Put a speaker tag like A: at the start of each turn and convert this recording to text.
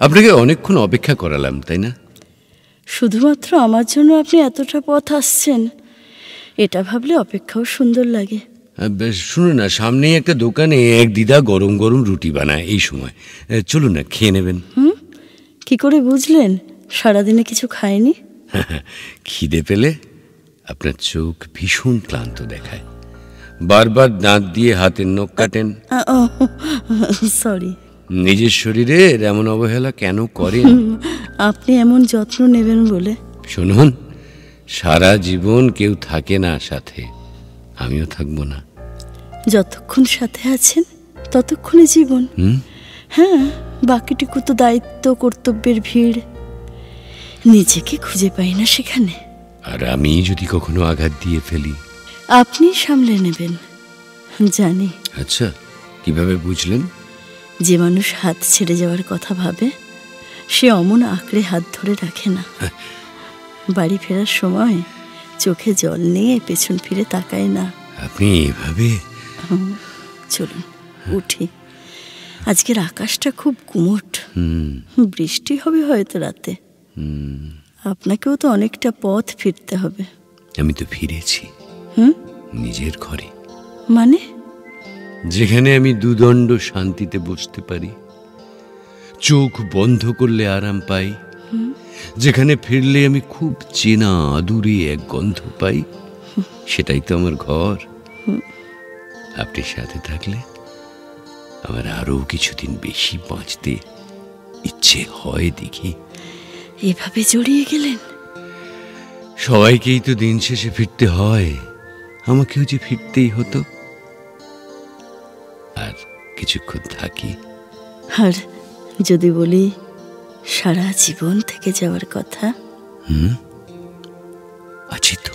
A: আপনাকে অনেকক্ষণ অপেক্ষা করালাম, তাই না?
B: শুধুমাত্র আমার জন্য আপনি এতটা পথ আসছেন, এটা ভাবলে অপেক্ষাও সুন্দর লাগে।
A: শুনুন না, সামনেই একটা দোকানে এক দিদা গরম গরম রুটি বানায় এই সময়। চলুন না, খেয়ে নেবেন।
B: কি করে বুঝলেন সারাদিনে কিছু খায়নি?
A: খিদে পেলে আপনার চোখ ভীষণ ক্লান্ত দেখায়, বারবার দাঁত দিয়ে হাতের নখ কাটেন।
B: সরি।
A: নিজের শরীরের এমন অবহেলা কেন করেন?
B: আপনি এমন যত্ন নেবেন বলে।
A: শুনুন, সারা জীবন কেউ থাকে না সাথে, আমিও থাকবো না।
B: যতক্ষণ সাথে আছেন ততক্ষণই জীবন। হ্যাঁ, বাকিটুকু তো দায়িত্ব কর্তব্যের ভিড়, নিজেকে খুঁজে পাই না সেখানে।
A: আর আমি যদি কখনো আঘাত দিয়ে ফেলি?
B: আপনি সামলে নেবেন জানি।
A: আচ্ছা, কিভাবে বুঝলেন?
B: যে মানুষ হাত ছেড়ে যাওয়ার কথা ভাবে সে অমন আঁকড়ে হাত ধরে রাখে না। বাড়ি ফেরার সময় চোখে জল নিয়ে পেছন ফিরে তাকায় না।
A: আপনি এভাবে?
B: চলুন উঠি, আজকের আকাশটা খুব গুমোট, বৃষ্টি হবে হয়তো রাতে। আপনাকেও তো অনেকটা পথ ফিরতে হবে।
A: আমি তো ফিরেছি নিজের ঘরে।
B: মানে?
A: যেখানে আমি দুদণ্ড শান্তিতে বসতে পারি, চোখ বন্ধ করলে আরাম পাই, যেখানে ফিরলে আমি খুব চেনা আদুরে এক গন্ধ পাই, সেটাই তো আমার ঘর। আপনি সাথে থাকলে আমার আরো কিছুদিন বেশি বাঁচতে ইচ্ছে হয় দেখি।
B: এভাবে জড়িয়ে গেলেন?
A: সবাইকেই তো দিন শেষে ফিরতে হয়, আমাকেও যে ফিরতেই হতো। আর কিছুক্ষণ থাকি।
B: আর যদি বলি সারা জীবন থেকে যাওয়ার কথা?
A: আছি তো।